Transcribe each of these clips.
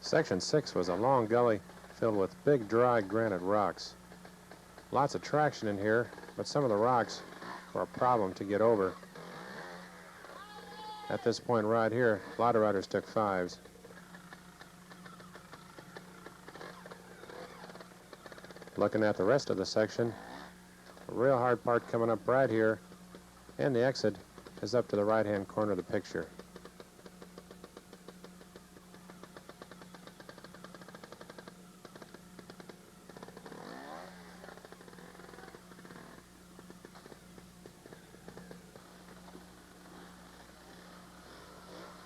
Section 6 was a long gully filled with big, dry granite rocks. Lots of traction in here, but some of the rocks were a problem to get over. At this point right here, a lot of riders took fives. Looking at the rest of the section, a real hard part coming up right here, and the exit is up to the right-hand corner of the picture.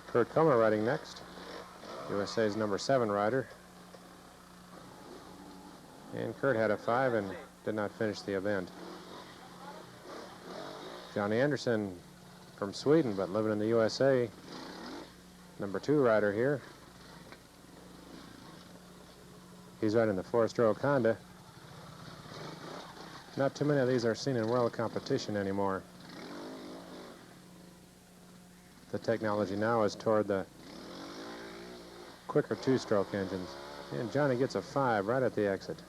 Kurt Kummer riding next, USA's number 7 rider. And Kurt had a 5 and did not finish the event. Johnny Anderson from Sweden, but living in the USA, number 2 rider here. He's riding the four-stroke Honda. Not too many of these are seen in world competition anymore. The technology now is toward the quicker 2-stroke engines. And Johnny gets a 5 right at the exit.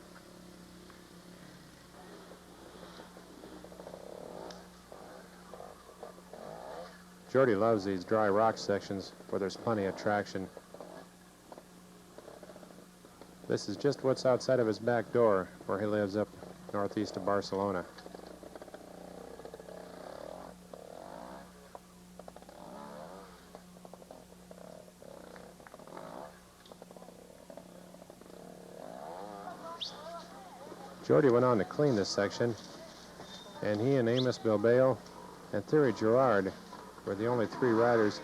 Jordy loves these dry rock sections where there's plenty of traction. This is just what's outside of his back door where he lives up northeast of Barcelona. Jordy went on to clean this section, and he and Amos Bilbao and Thierry Girard were the only 3 riders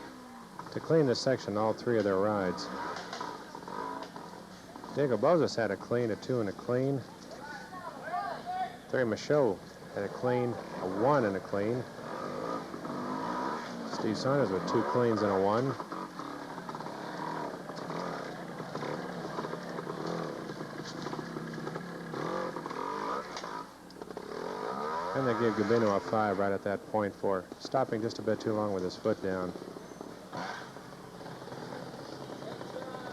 to clean this section all 3 of their rides. Diego Bozas had a clean, a 2 and a clean. Thierry Michaud had a clean, a 1 and a clean. Steve Saunders with 2 cleans and a 1. And they gave Gabino a 5 right at that point for stopping just a bit too long with his foot down.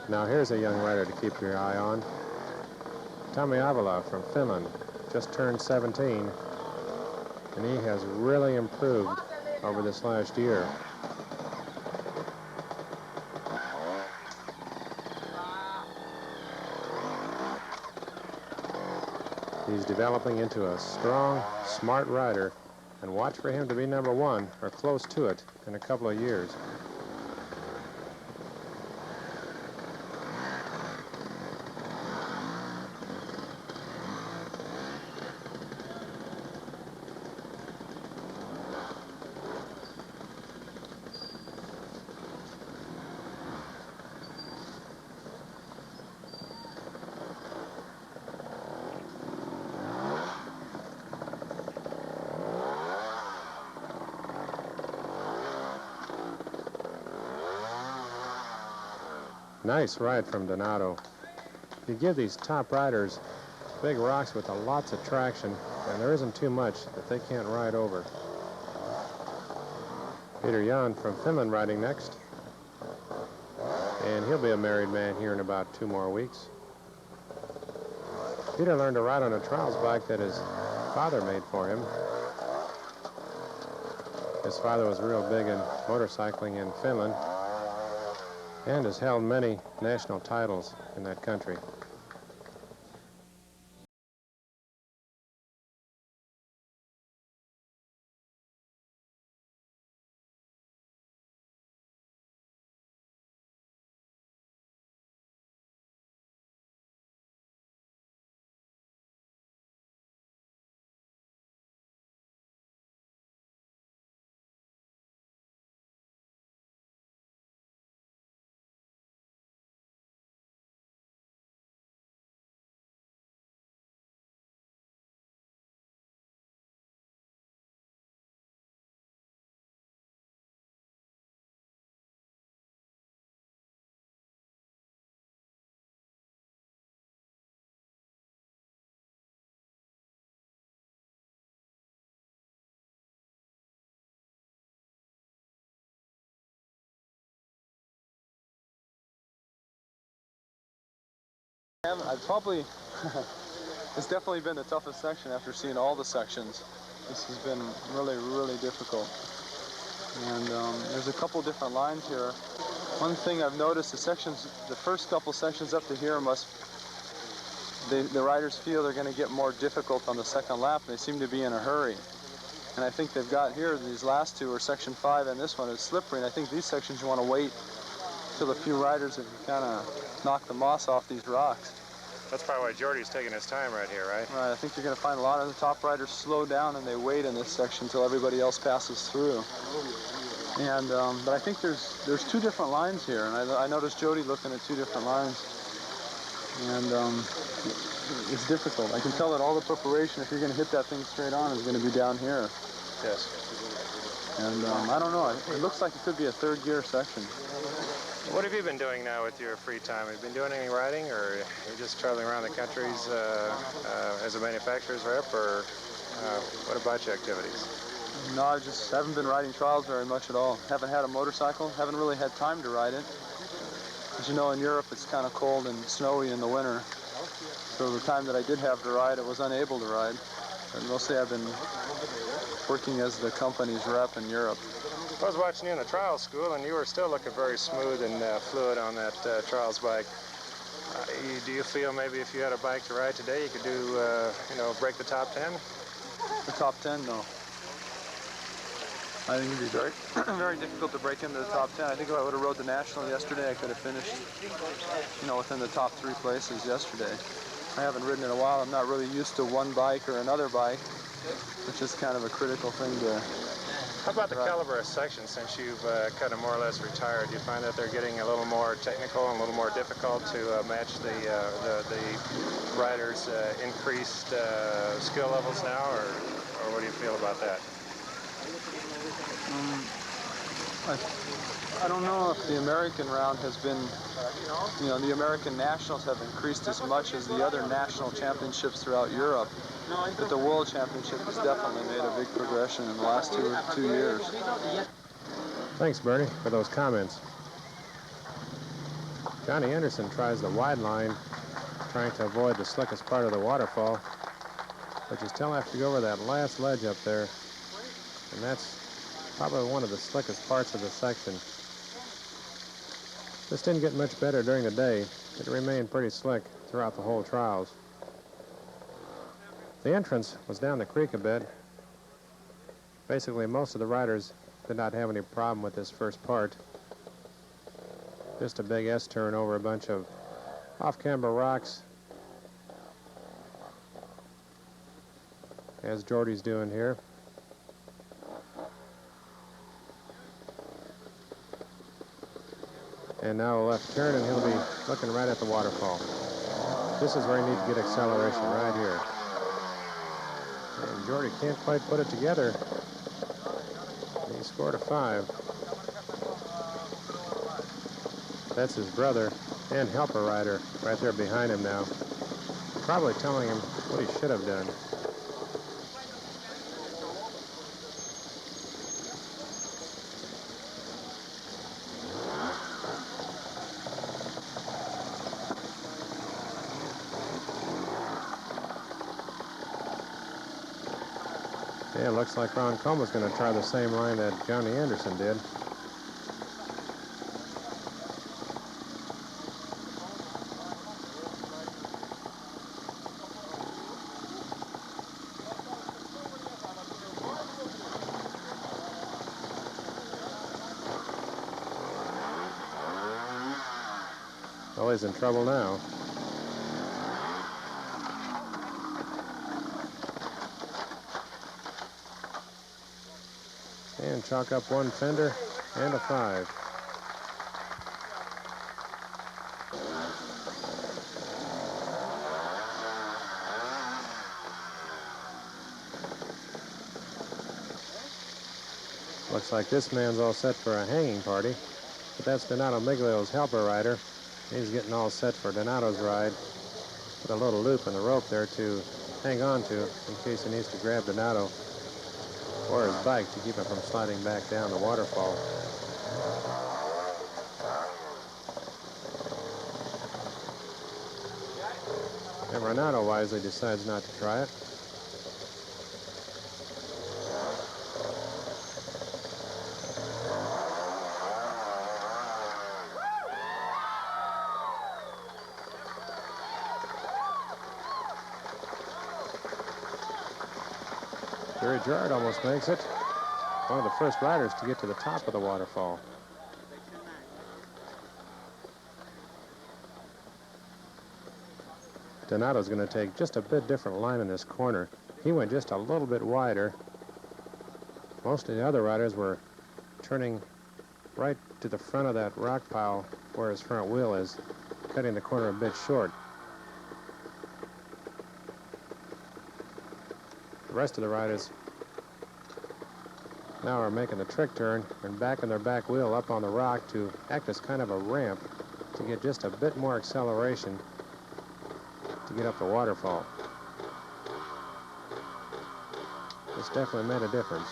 Now here's a young rider to keep your eye on. Tommy Avila from Finland, just turned 17, and he has really improved over this last year. He's developing into a strong, smart rider, and watch for him to be number 1 or close to it in a couple of years. Nice ride from Donato. You give these top riders big rocks with lots of traction, and there isn't too much that they can't ride over. Peter Jan from Finland riding next. And he'll be a married man here in about 2 more weeks. Peter learned to ride on a trials bike that his father made for him. His father was real big in motorcycling in Finland and has held many national titles in that country. I've probably, it's definitely been the toughest section after seeing all the sections. This has been really, really difficult. And there's a couple different lines here. One thing I've noticed, the first couple sections up to here the riders feel they're going to get more difficult on the second lap. They seem to be in a hurry. And I think they've got here, these last two are section 5 and this one is slippery. And I think these sections you want to wait till a few riders have kind of knocked the moss off these rocks. That's probably why Jordy's taking his time right here, right? Right, I think you're going to find a lot of the top riders slow down and they wait in this section until everybody else passes through. And but I think there's two different lines here, and I noticed Jody looking at two different lines. And it's difficult. I can tell that all the preparation, if you're going to hit that thing straight on, is going to be down here. Yes. And I don't know, it looks like it could be a third gear section. What have you been doing now with your free time? Have you been doing any riding, or are you just traveling around the countries as a manufacturer's rep, or what about your activities? No, I just haven't been riding trials very much at all. Haven't had a motorcycle, haven't really had time to ride it. As you know, in Europe it's kind of cold and snowy in the winter. So the time that I did have to ride, I was unable to ride. And mostly I've been working as the company's rep in Europe. I was watching you in the trials school, and you were still looking very smooth and fluid on that trials bike. Do you feel maybe if you had a bike to ride today, you could do, break the top 10? The top 10, no. I think it'd be very, very difficult to break into the top 10. I think if I would have rode the National yesterday, I could have finished, within the top 3 places yesterday. I haven't ridden in a while. I'm not really used to one bike or another bike, which is kind of a critical thing to... How about the caliber of section since you've kind of more or less retired? Do you find that they're getting a little more technical and a little more difficult to match the riders' increased skill levels now, or what do you feel about that? I don't know if the American round has been, the American Nationals have increased as much as the other national championships throughout Europe. But the World Championship has definitely made a big progression in the last two years. Thanks, Bernie, for those comments. Johnny Anderson tries the wide line, trying to avoid the slickest part of the waterfall, but you still have to go over that last ledge up there, and that's probably one of the slickest parts of the section. This didn't get much better during the day. It remained pretty slick throughout the whole trials. The entrance was down the creek a bit. Basically, most of the riders did not have any problem with this first part. Just a big S-turn over a bunch of off-camber rocks, as Jordy's doing here. And now a left turn, and he'll be looking right at the waterfall. This is where you need to get acceleration, right here. And Jordy can't quite put it together. He scored a 5. That's his brother and helper rider right there behind him now, probably telling him what he should have done. Yeah, it looks like Ron Coma's going to try the same line that Johnny Anderson did. Well, he's in trouble now. And chalk up one fender and a 5. Looks like this man's all set for a hanging party, but that's Donato Miglio's helper rider. He's getting all set for Donato's ride with a little loop in the rope there to hang on to in case he needs to grab Donato or his bike to keep him from sliding back down the waterfall. And Renato wisely decides not to try it. Jerry Gerard almost makes it. One of the first riders to get to the top of the waterfall. Donato's going to take just a bit different line in this corner. He went just a little bit wider. Most of the other riders were turning right to the front of that rock pile where his front wheel is, cutting the corner a bit short. The rest of the riders now are making the trick turn and backing their back wheel up on the rock to act as kind of a ramp to get just a bit more acceleration to get up the waterfall. This definitely made a difference.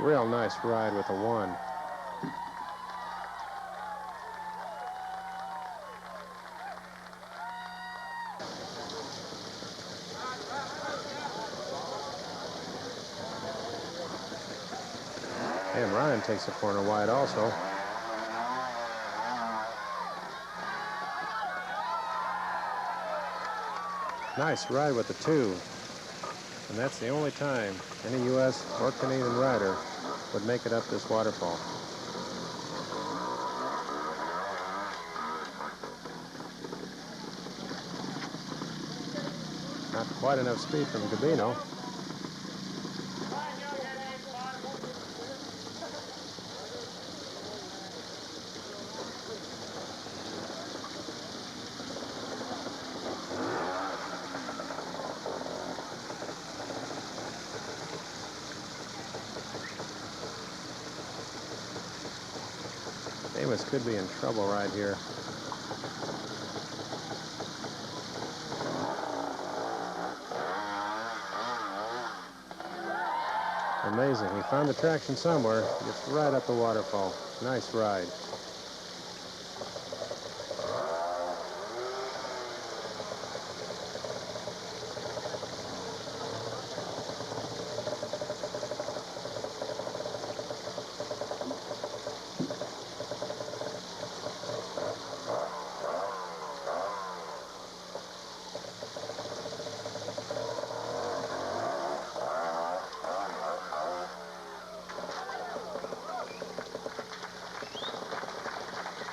Real nice ride with a 1. And Ryan takes the corner wide also. Nice ride with the 2. And that's the only time any U.S. or Canadian rider would make it up this waterfall. Not quite enough speed from Gabino. Amos could be in trouble right here. Amazing. He found the traction somewhere. Gets right up the waterfall. Nice ride.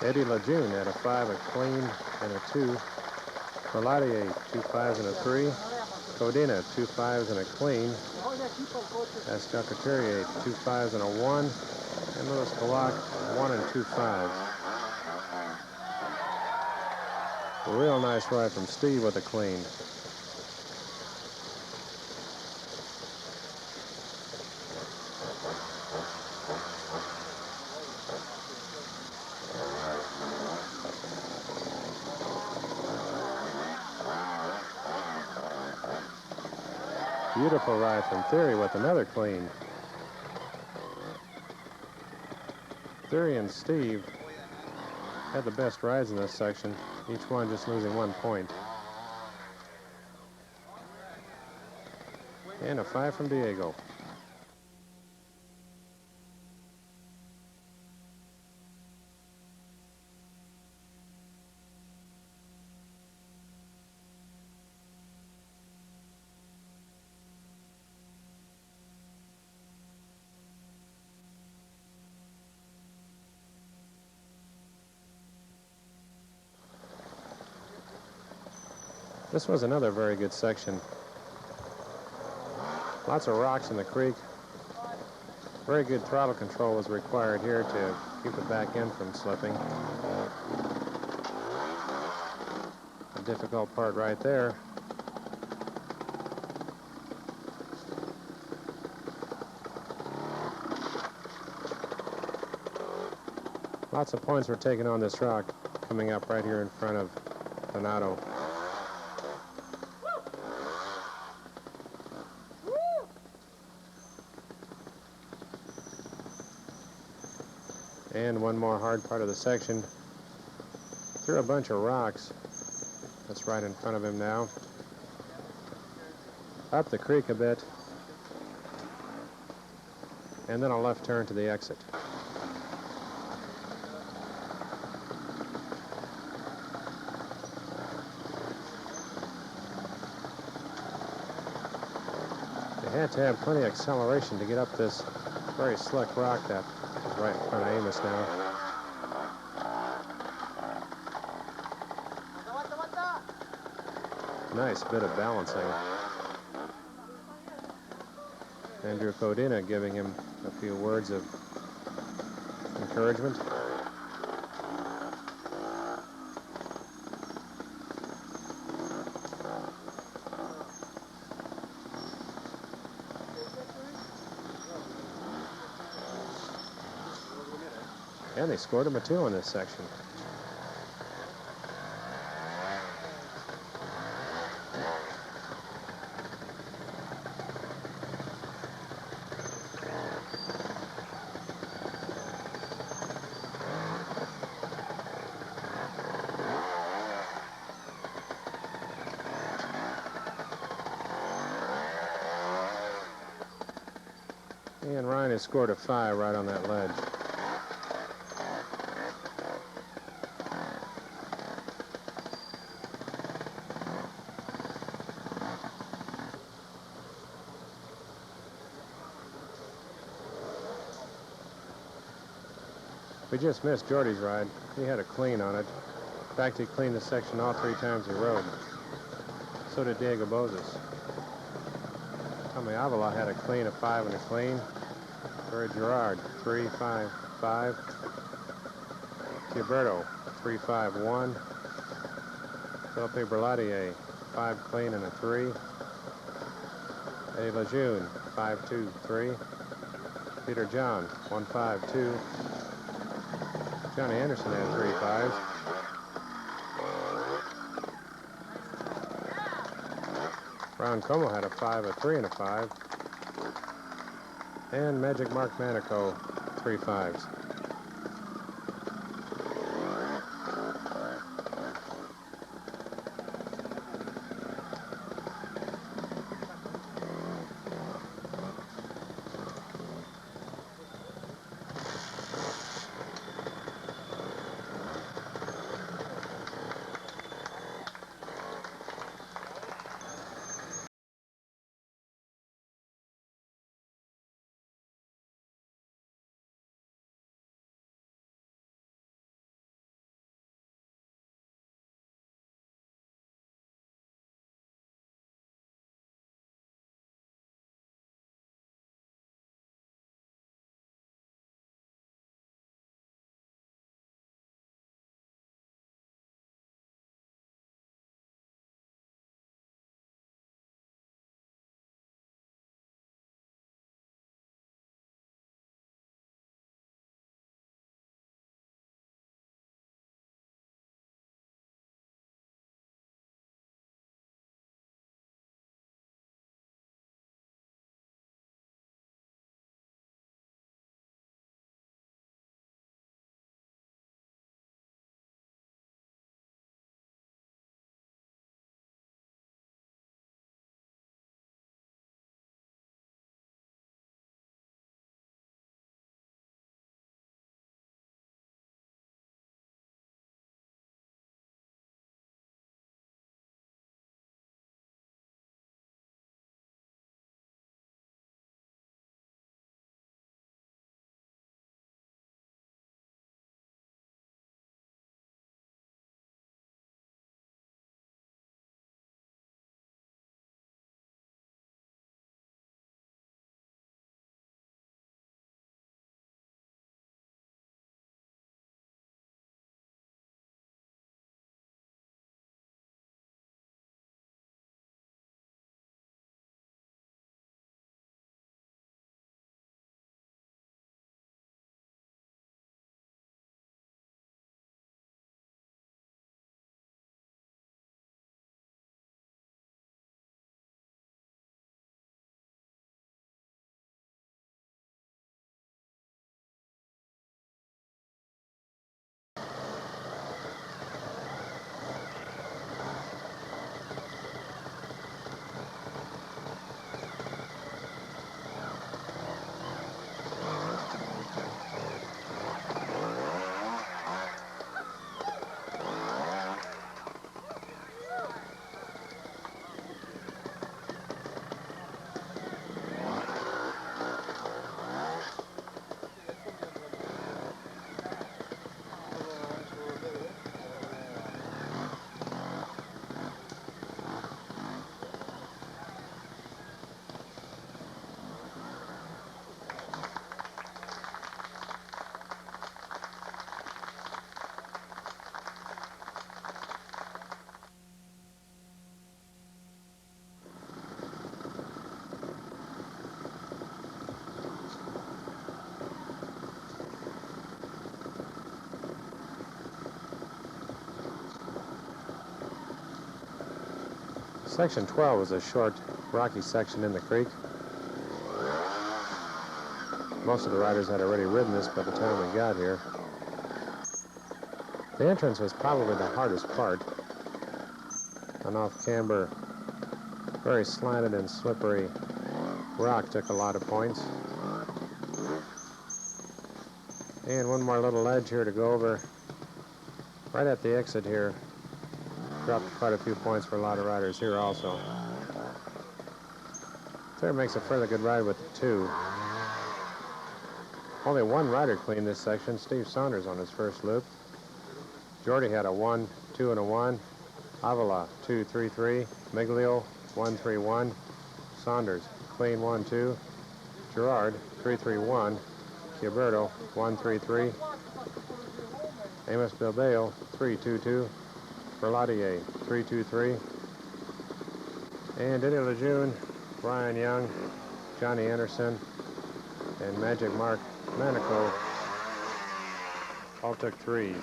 Eddie Lejeune had a 5, a clean, and a 2. Coladier, 2 5s and a 3. Codina, 2 5s and a clean. Escalcaterier, 2 5s and a 1. And Louis Kalak, 1 and 2 5s. A real nice ride from Steve with a clean. Beautiful ride from Theory with another clean. Theory and Steve had the best rides in this section, each one just losing 1 point. And a 5 from Diego. This was another very good section. Lots of rocks in the creek. Very good throttle control was required here to keep the back end from slipping. A difficult part right there. Lots of points were taken on this rock coming up right here in front of Donato. And one more hard part of the section. Through a bunch of rocks. That's right in front of him now. Up the creek a bit. And then a left turn to the exit. You had to have plenty of acceleration to get up this very slick rock that is right in front of Amos now. Nice bit of balancing. Andrew Codina giving him a few words of encouragement. And they scored him a 2 in this section. And Ryan has scored a 5 right on that ledge. We just missed Jordy's ride. He had a clean on it. In fact, he cleaned the section all 3 times he rode. So did Diego Bozes. Tommy Avila had a clean, a 5 and a clean. Barry Gerard, 3, 5, 5. Gilberto, 3, 5, 1. Philippe Berladier, 5 clean and a 3. Eddie Lejeune, 5, 2, 3. Peter John, 1, 5, 2. Johnny Anderson had 3 5s. Ron Como had a 5, a 3, and a 5. And Magic Mark Manico, 3 5s. Section 12 was a short, rocky section in the creek. Most of the riders had already ridden this by the time we got here. The entrance was probably the hardest part. An off-camber, very slanted and slippery rock took a lot of points. And one more little ledge here to go over. Right at the exit here. Dropped quite a few points for a lot of riders here also. Third makes a fairly good ride with the 2. Only one rider cleaned this section, Steve Saunders on his first loop. Jordy had a 1, 2, and a 1. Avila, 2, 3, 3. Miglio, 1, 3, 1. Saunders, clean 1, 2. Gerard, 3, 3, 1. Gilberto, 1, 3, 3. Amos Bilbao, 3, 2, 2. Berlatier, 3, 2, 3. And Didier Lejeune, Brian Young, Johnny Anderson, and Magic Mark Manico all took 3s.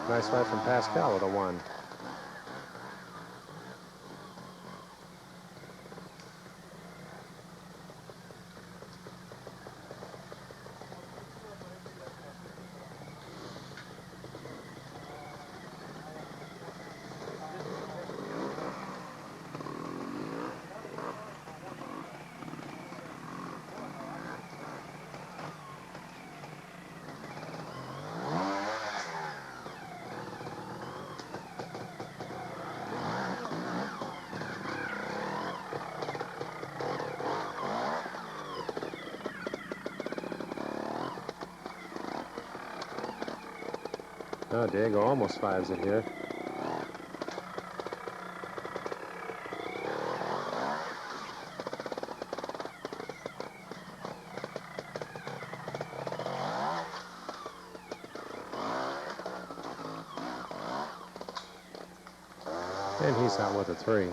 Nice ride from Pascal with a 1. Oh, Diego almost 5s it here. And he's out with a 3.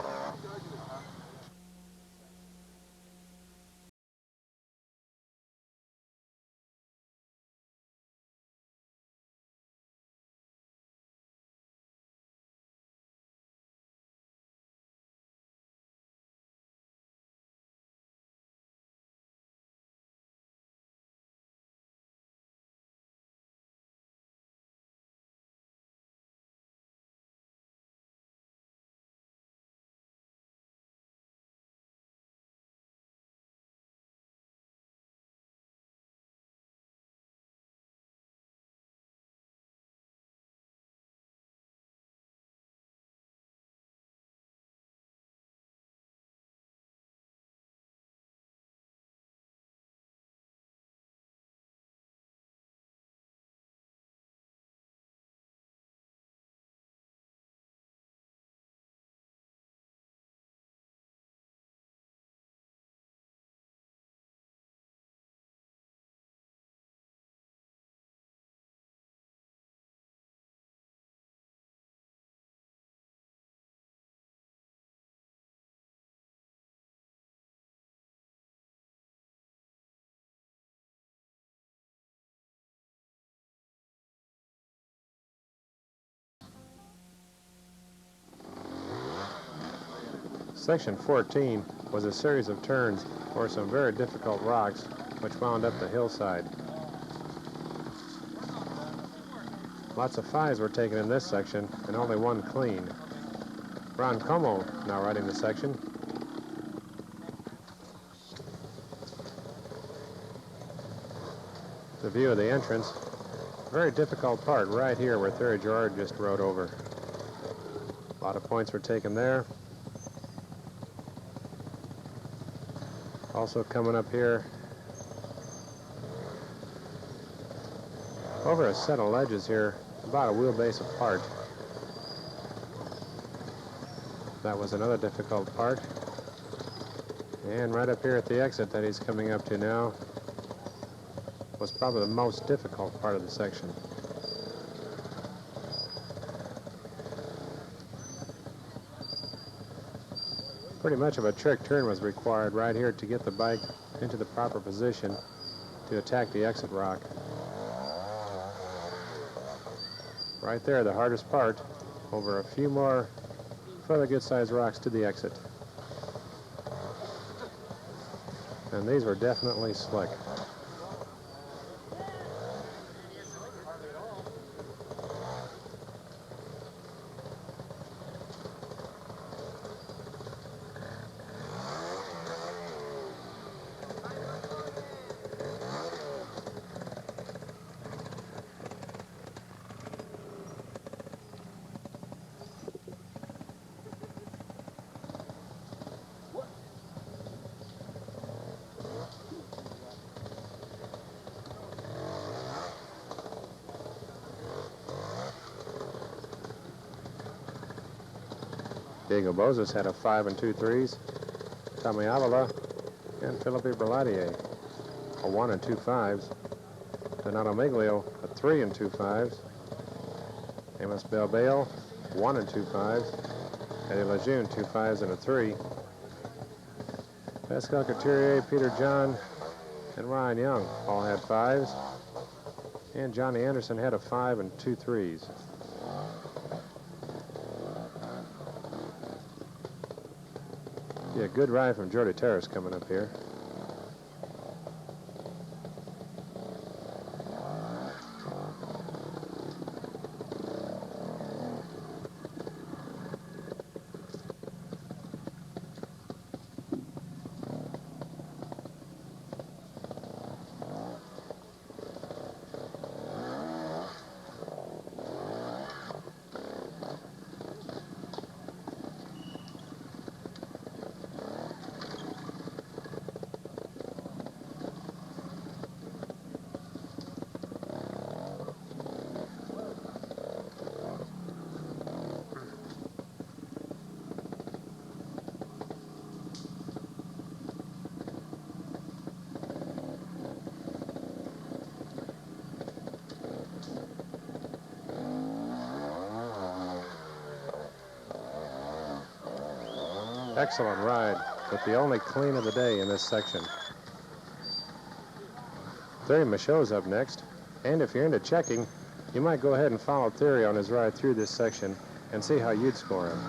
Section 14 was a series of turns over some very difficult rocks which wound up the hillside. Lots of 5s were taken in this section and only 1 clean. Ron Como now riding the section. The view of the entrance. Very difficult part right here where Thierry Gerard just rode over. A lot of points were taken there. Also coming up here over a set of ledges here, about a wheelbase apart. That was another difficult part. And right up here at the exit that he's coming up to now was probably the most difficult part of the section. Pretty much of a trick turn was required right here to get the bike into the proper position to attack the exit rock. Right there, the hardest part, over a few more fairly good-sized rocks to the exit. And these were definitely slick. Diego Bozas had a 5 and 2 threes. Tommy Avila and Felipe Berladier a 1 and 2 fives. Donato Miglio a 3 and 2 fives. Amos Belbale 1 and 2 fives. Eddie Lejeune 2 fives and a 3. Pascal Couturier, Peter John, and Ryan Young all had 5s. And Johnny Anderson had a 5 and 2 threes. Yeah, good ride from Jordy Terrace coming up here. Excellent ride, but the only clean of the day in this section. Thierry Michaud's up next, and if you're into checking, you might go ahead and follow Thierry on his ride through this section and see how you'd score him.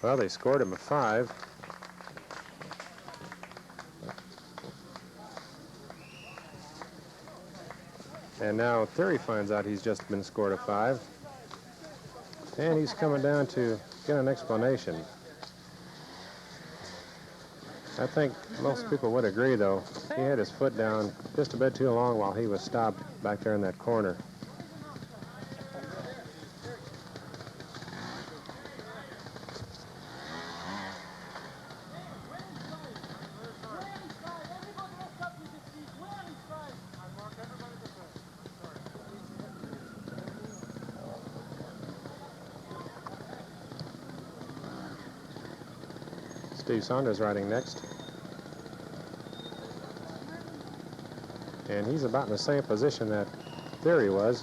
Well, they scored him a 5. And now Thierry finds out he's just been scored a 5. And he's coming down to get an explanation. I think most people would agree, though. He had his foot down just a bit too long while he was stopped back there in that corner. Steve Saunders riding next. And he's about in the same position that theory was.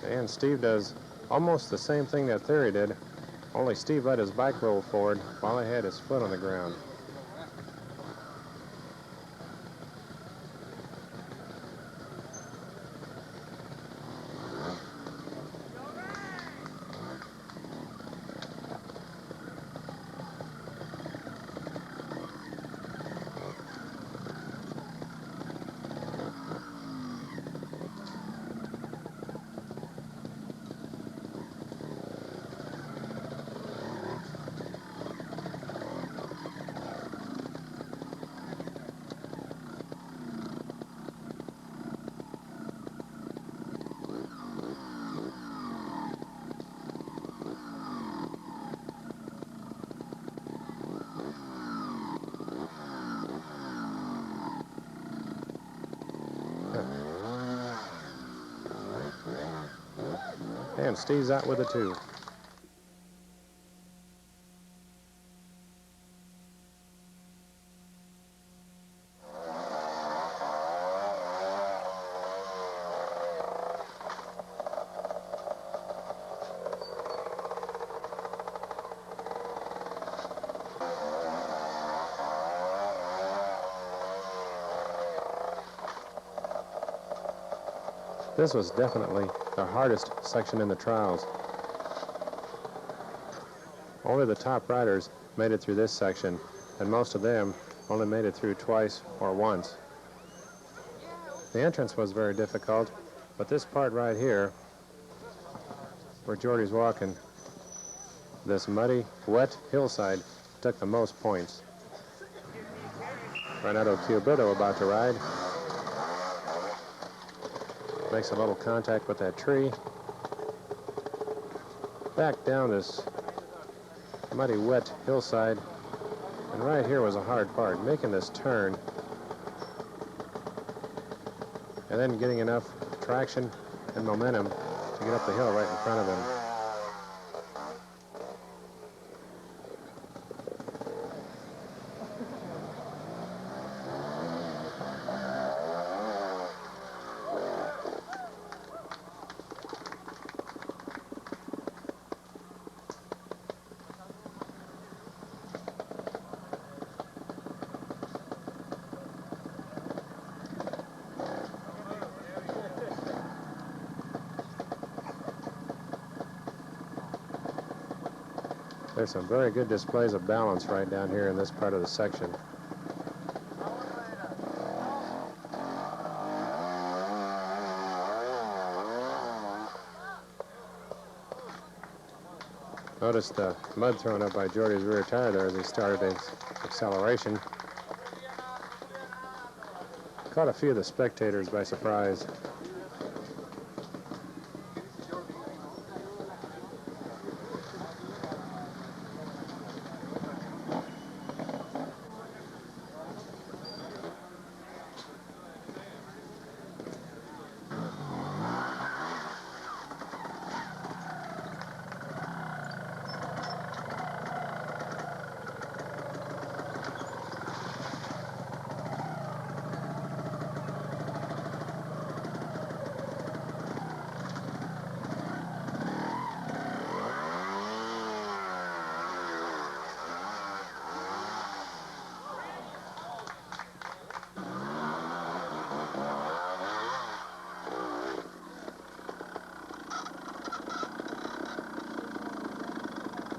And Steve does almost the same thing that theory did, only Steve let his bike roll forward while he had his foot on the ground. And Steve's out with a 2. This was definitely the hardest section in the trials. Only the top riders made it through this section, and most of them only made it through twice or once. The entrance was very difficult, but this part right here, where Jordy's walking, this muddy, wet hillside, took the most points. Renato Cuberto about to ride. Makes a little contact with that tree. Back down this muddy, wet hillside. And right here was a hard part, making this turn. And then getting enough traction and momentum to get up the hill right in front of him. There's some very good displays of balance right down here in this part of the section. Notice the mud thrown up by Jordy's rear tire there as he started his acceleration. Caught a few of the spectators by surprise.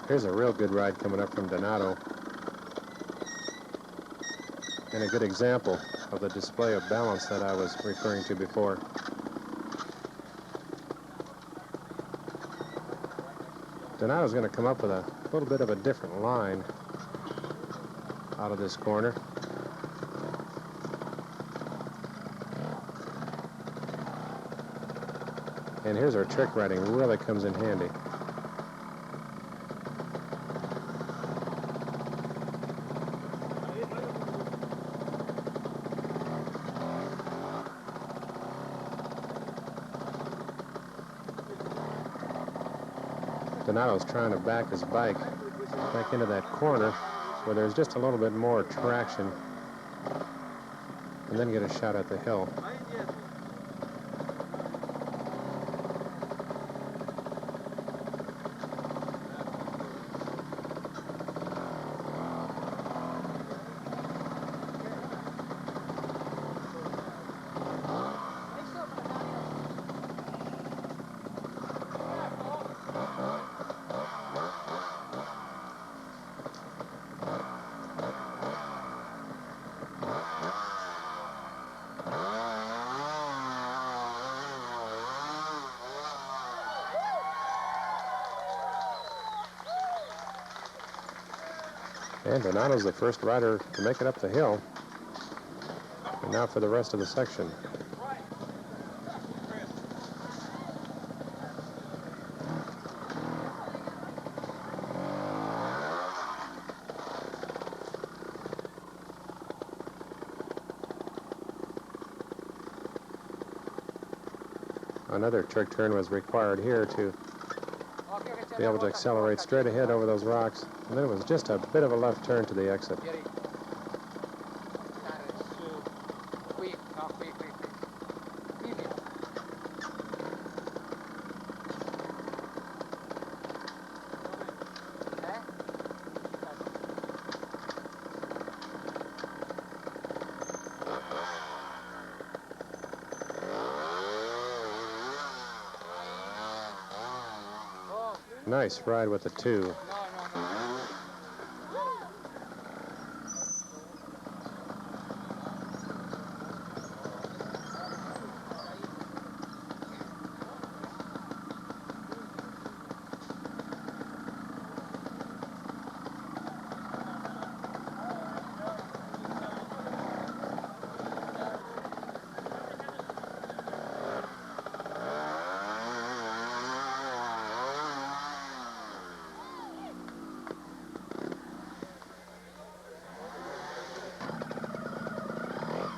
Here's a real good ride coming up from Donato. And a good example of the display of balance that I was referring to before. Donato's going to come up with a little bit of a different line out of this corner. And here's where trick riding really comes in handy. Donato's trying to back his bike back into that corner where there's just a little bit more traction, and then get a shot at the hill. And Donato's the first rider to make it up the hill. And now for the rest of the section. Another trick turn was required here to be able to accelerate straight ahead over those rocks. And then it was just a bit of a left turn to the exit. Nice ride with the 2.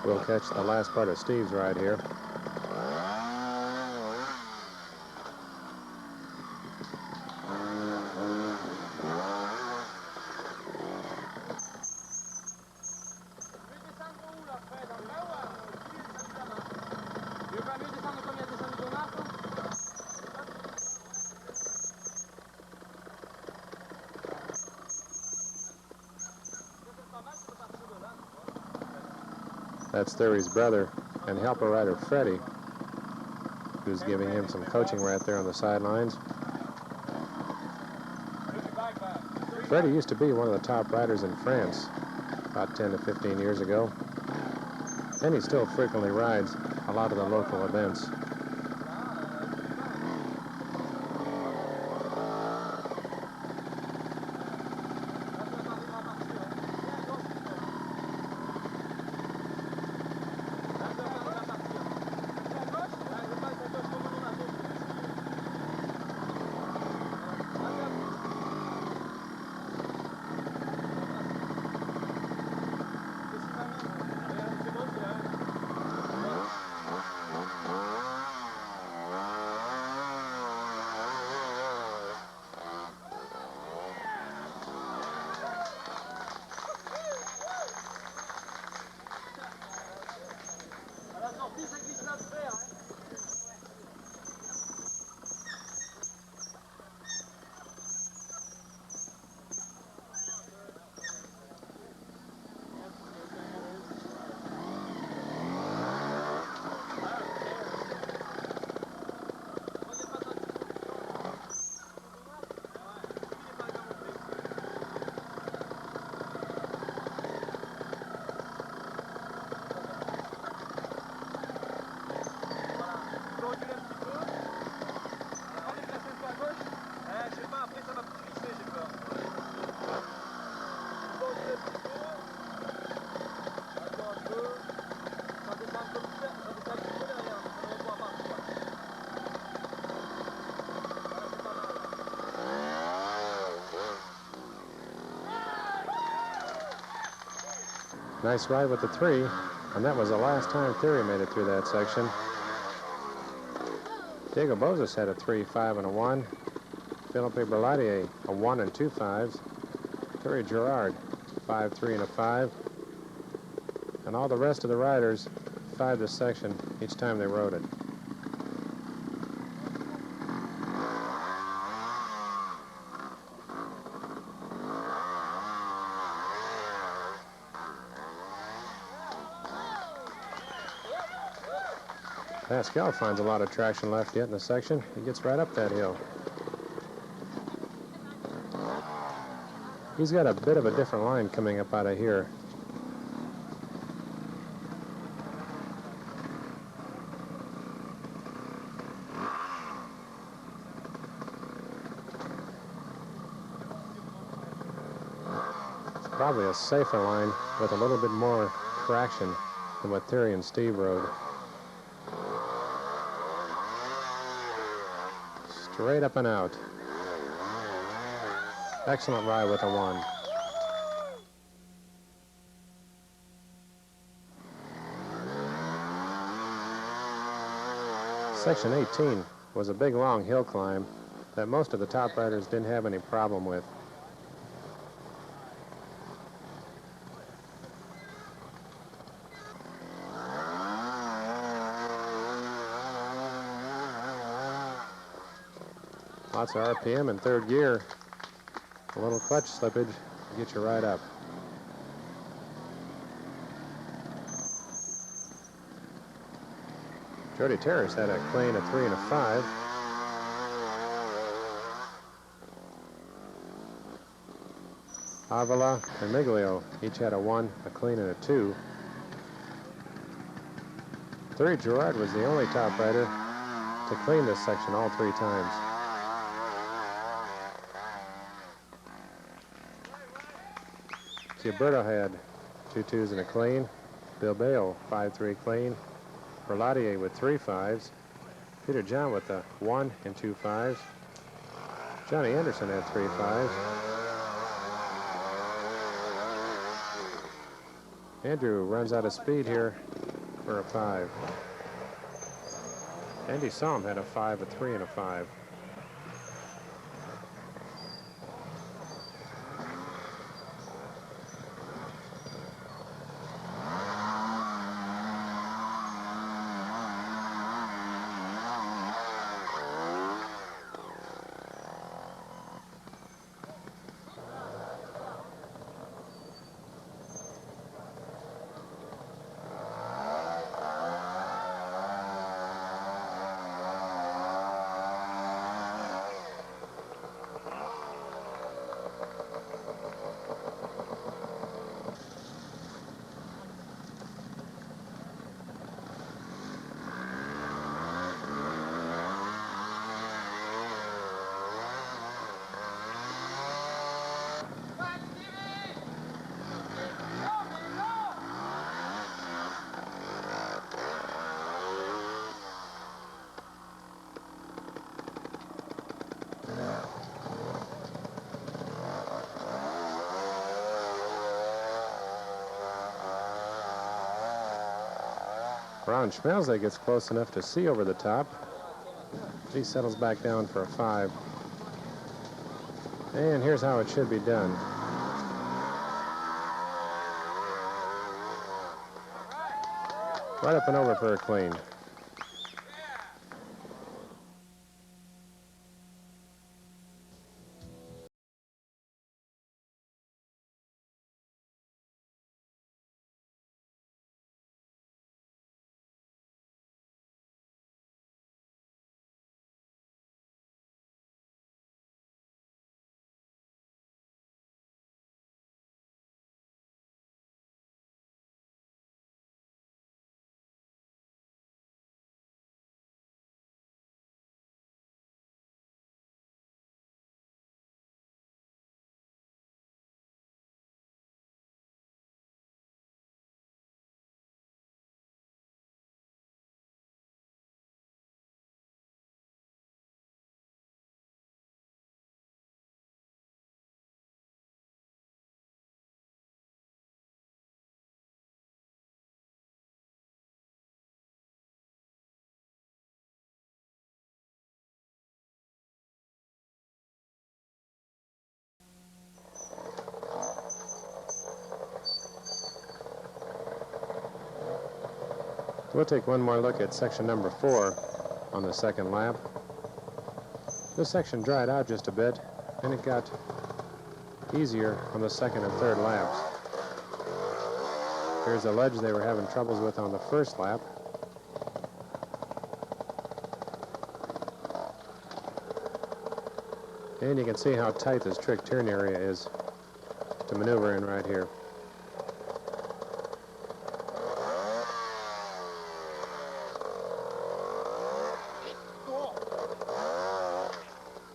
We'll catch the last part of Steve's ride here. That's Thury's brother and helper rider Freddie, who's giving him some coaching right there on the sidelines. Freddie used to be one of the top riders in France about 10 to 15 years ago, and he still frequently rides a lot of the local events. Nice ride with the 3, and that was the last time Thury made it through that section. Diego Bozas had a 3, 5, and a 1. Philippe Berlatier, a 1 and 2 5s. Terry Gerard, 5, 3 and a 5. And all the rest of the riders 5 this section each time they rode it. Pascal finds a lot of traction left yet in the section. He gets right up that hill. He's got a bit of a different line coming up out of here. It's probably a safer line with a little bit more traction than what Terry and Steve rode. Straight up and out. Excellent ride with a 1. Section 18 was a big, long hill climb that most of the top riders didn't have any problem with. Lots of RPM in third gear. A little clutch slippage to get you right up. Jody Terrace had a clean of 3 and a 5. Avila and Miglio each had a 1, a clean, and a 2. Terry Gerard was the only top rider to clean this section all 3 times. Gilberto had 2 2s and a clean. Bilbao 5 3 clean. Berlatier with 3 5s. Peter John with a 1 and 2 5s. Johnny Anderson had 3 5s. Andrew runs out of speed here for a 5. Andy Somm had a 5, a 3, and a 5. Ron Schmelze gets close enough to see over the top. He settles back down for a 5. And here's how it should be done. Right up and over for a clean. We'll take one more look at section number 4 on the second lap. This section dried out just a bit, and it got easier on the second and third laps. Here's a ledge they were having troubles with on the first lap. And you can see how tight this trick turn area is to maneuver in right here.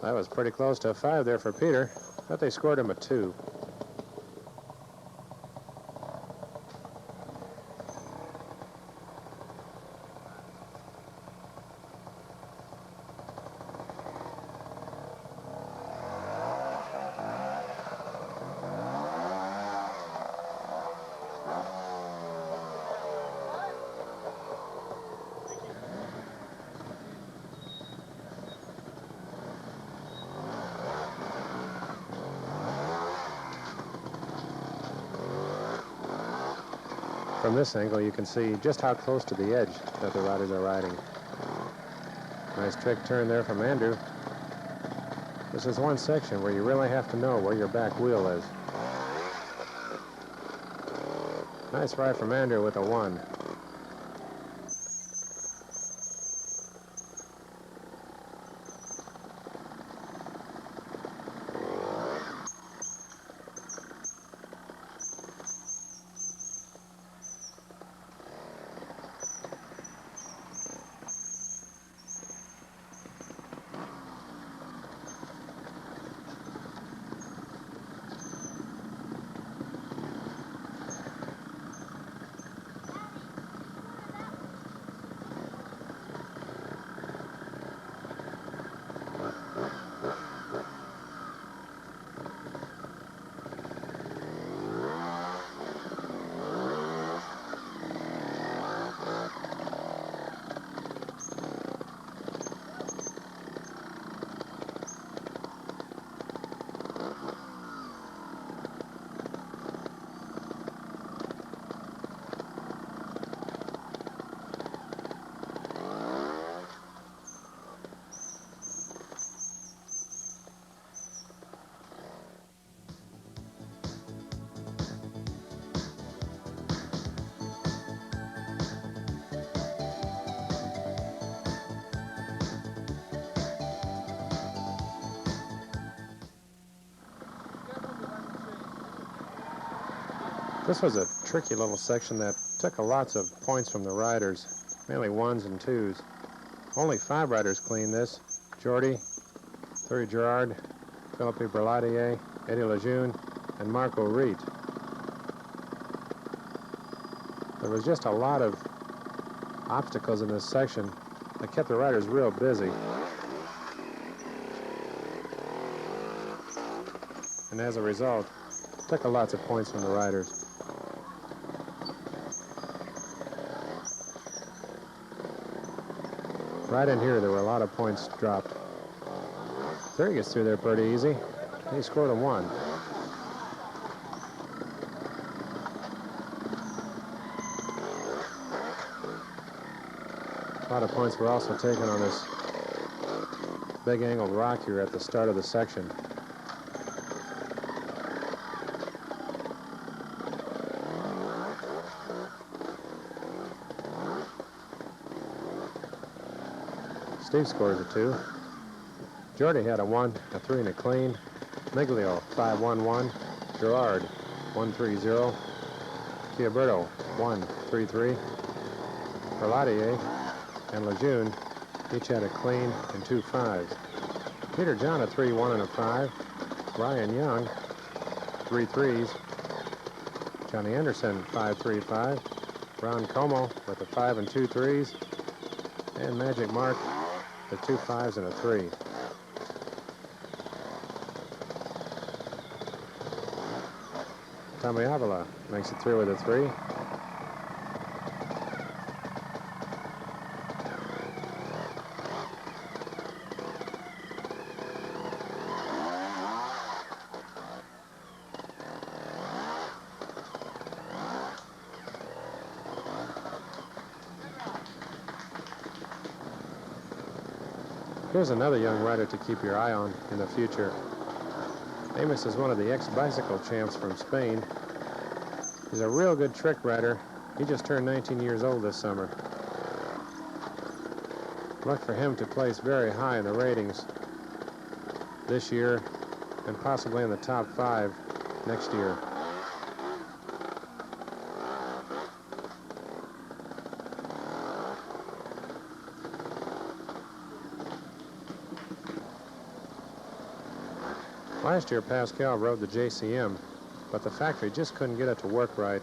That was pretty close to a 5 there for Peter, but they scored him a 2. From this angle, you can see just how close to the edge that the riders are riding. Nice trick turn there from Andrew. This is one section where you really have to know where your back wheel is. Nice ride from Andrew with a 1. This was a tricky little section that took lots of points from the riders, mainly 1s and 2s. Only 5 riders cleaned this: Jordi, Thierry Girard, Philippe Berladier, Eddie Lejeune, and Marco Riet. There was just a lot of obstacles in this section that kept the riders real busy. And as a result, took lots of points from the riders. Right in here, there were a lot of points dropped. Thierry gets through there pretty easy. He scored a 1. A lot of points were also taken on this big angled rock here at the start of the section. Steve scores a 2. Jordi had a 1, a 3, and a clean. Miglio, 5-1-1. Girard, 1-3-0. Gioberto, 1-3-3. Berladier and Lejeune each had a clean and 2 5s. Peter John, a 3-1 and a 5. Ryan Young, 3 3s. Johnny Anderson, 5-3-5. Ron Como with a 5 and 2 3s. And Magic Mark, the 2 5s and a 3. Tommy Avila makes it through with a 3. Here's another young rider to keep your eye on in the future. Amos is one of the ex-bicycle champs from Spain. He's a real good trick rider. He just turned 19 years old this summer. Look for him to place very high in the ratings this year and possibly in the top 5 next year. Last year, Pascal rode the JCM, but the factory just couldn't get it to work right.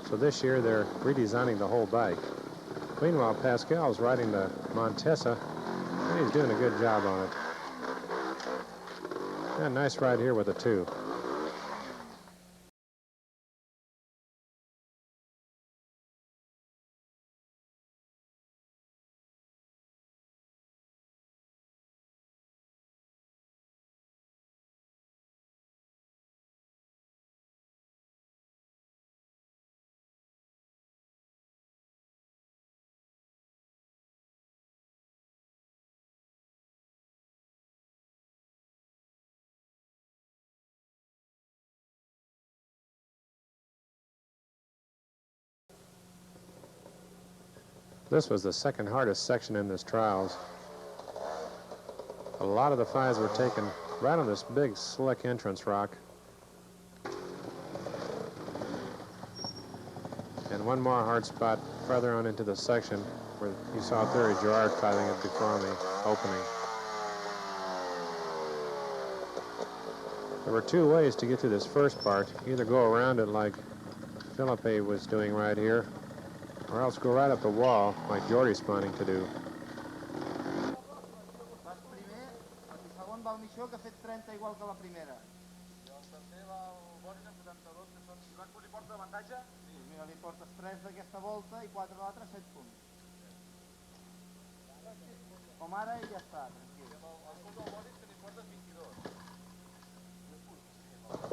So this year, they're redesigning the whole bike. Meanwhile, Pascal's riding the Montesa, and he's doing a good job on it. Yeah, nice ride here with the 2. This was the second hardest section in this trials. A lot of the 5s were taken right on this big slick entrance rock. And one more hard spot further on into the section where you saw Thierry Girard filing it before on the opening. There were 2 ways to get to this first part. Either go around it like Philippe was doing right here, or else go right up the wall like Jordi's planning to do.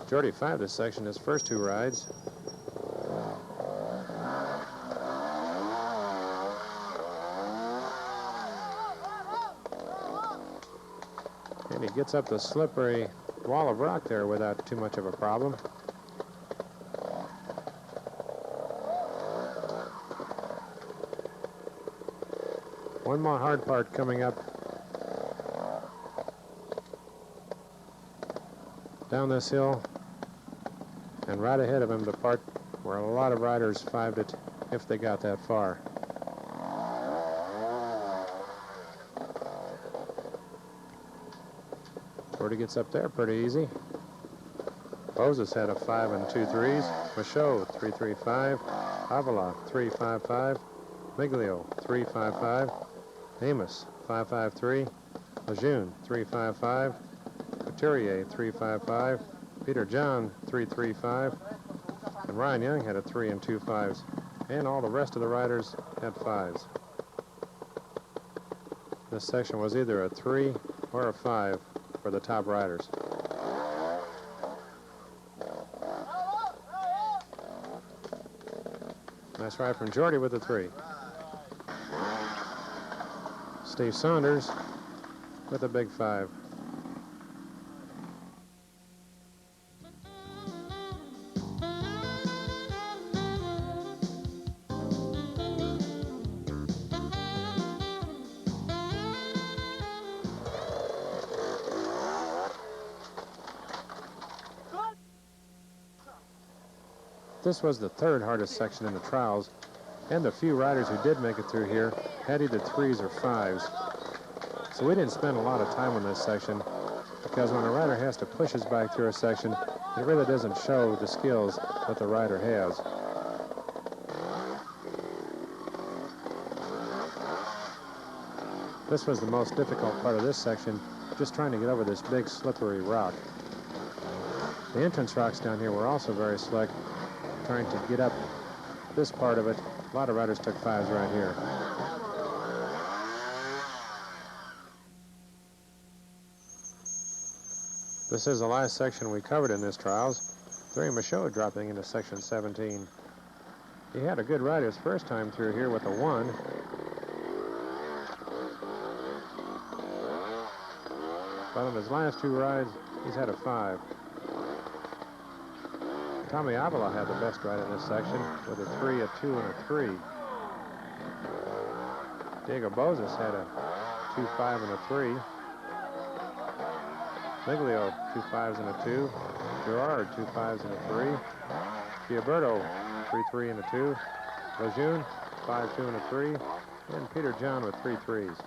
Jordi 5 this section, his first 2 rides. And he gets up the slippery wall of rock there without too much of a problem. One more hard part coming up down this hill, and right ahead of him the part where a lot of riders 5'd it if they got that far. Jordi gets up there pretty easy. Moses had a 5 and 2 3s. Michaud 3.35. Avila 3.55. Miglio 3.55. Amos 5.53. Lejeune 3.55. Couturier 3.55. Peter John 3.35. And Ryan Young had a 3 and 2 5s. And all the rest of the riders had 5s. This section was either a 3 or a 5 for the top riders. Nice ride from Jordi with the 3. Steve Saunders with a big 5. This was the 3rd hardest section in the trials, and the few riders who did make it through here had either 3s or 5s. So we didn't spend a lot of time on this section, because when a rider has to push his bike through a section, it really doesn't show the skills that the rider has. This was the most difficult part of this section, just trying to get over this big slippery rock. The entrance rocks down here were also very slick. Trying to get up this part of it, a lot of riders took 5s right here. This is the last section we covered in this trials. Thierry Michaud dropping into section 17. He had a good ride his first time through here with a 1. But in his last 2 rides, he's had a 5. Tommy Avila had the best ride in this section with a 3, a 2, and a 3. Diego Bozas had a 2, 5, and a 3. Miglio, 2 5s and a 2. Gerard, 2 5s and a 3. Gilberto, 3 3 and a 2. Lejeune, 5 2 and a 3. And Peter John with 3 3s.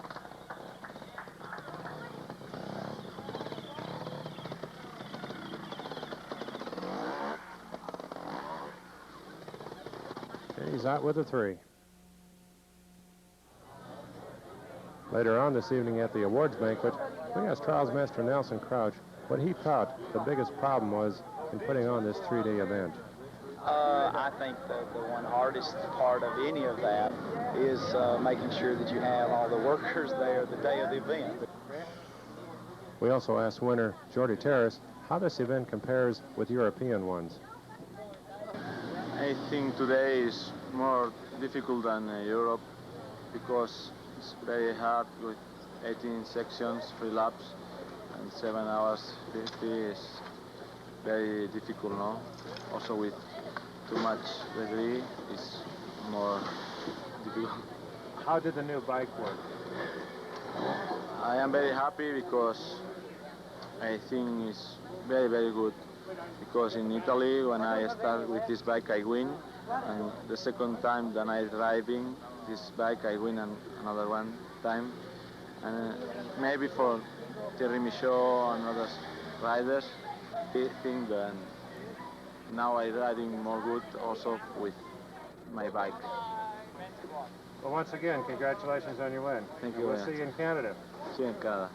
And he's out with a 3. Later on this evening at the awards banquet, we asked Trials Master Nelson Crouch what he thought the biggest problem was in putting on this 3-day event. I think the one hardest part of any of that is making sure that you have all the workers there the day of the event. We also asked winner Jordi Terrace how this event compares with European ones. I think today is more difficult than Europe because it's very hard with 18 sections, 3 laps, and 7 hours 50 is very difficult, no? Also with too much degree is more difficult. How did the new bike work? I am very happy because I think it's very, very good. Because in Italy, when I start with this bike, I win. And the second time that I driving this bike, I win another one time. And maybe for Thierry Michaud and other riders, I think that now I'm riding more good also with my bike. Well, once again, congratulations on your win. Thank you We'll very see much. you in Canada. See you in Canada.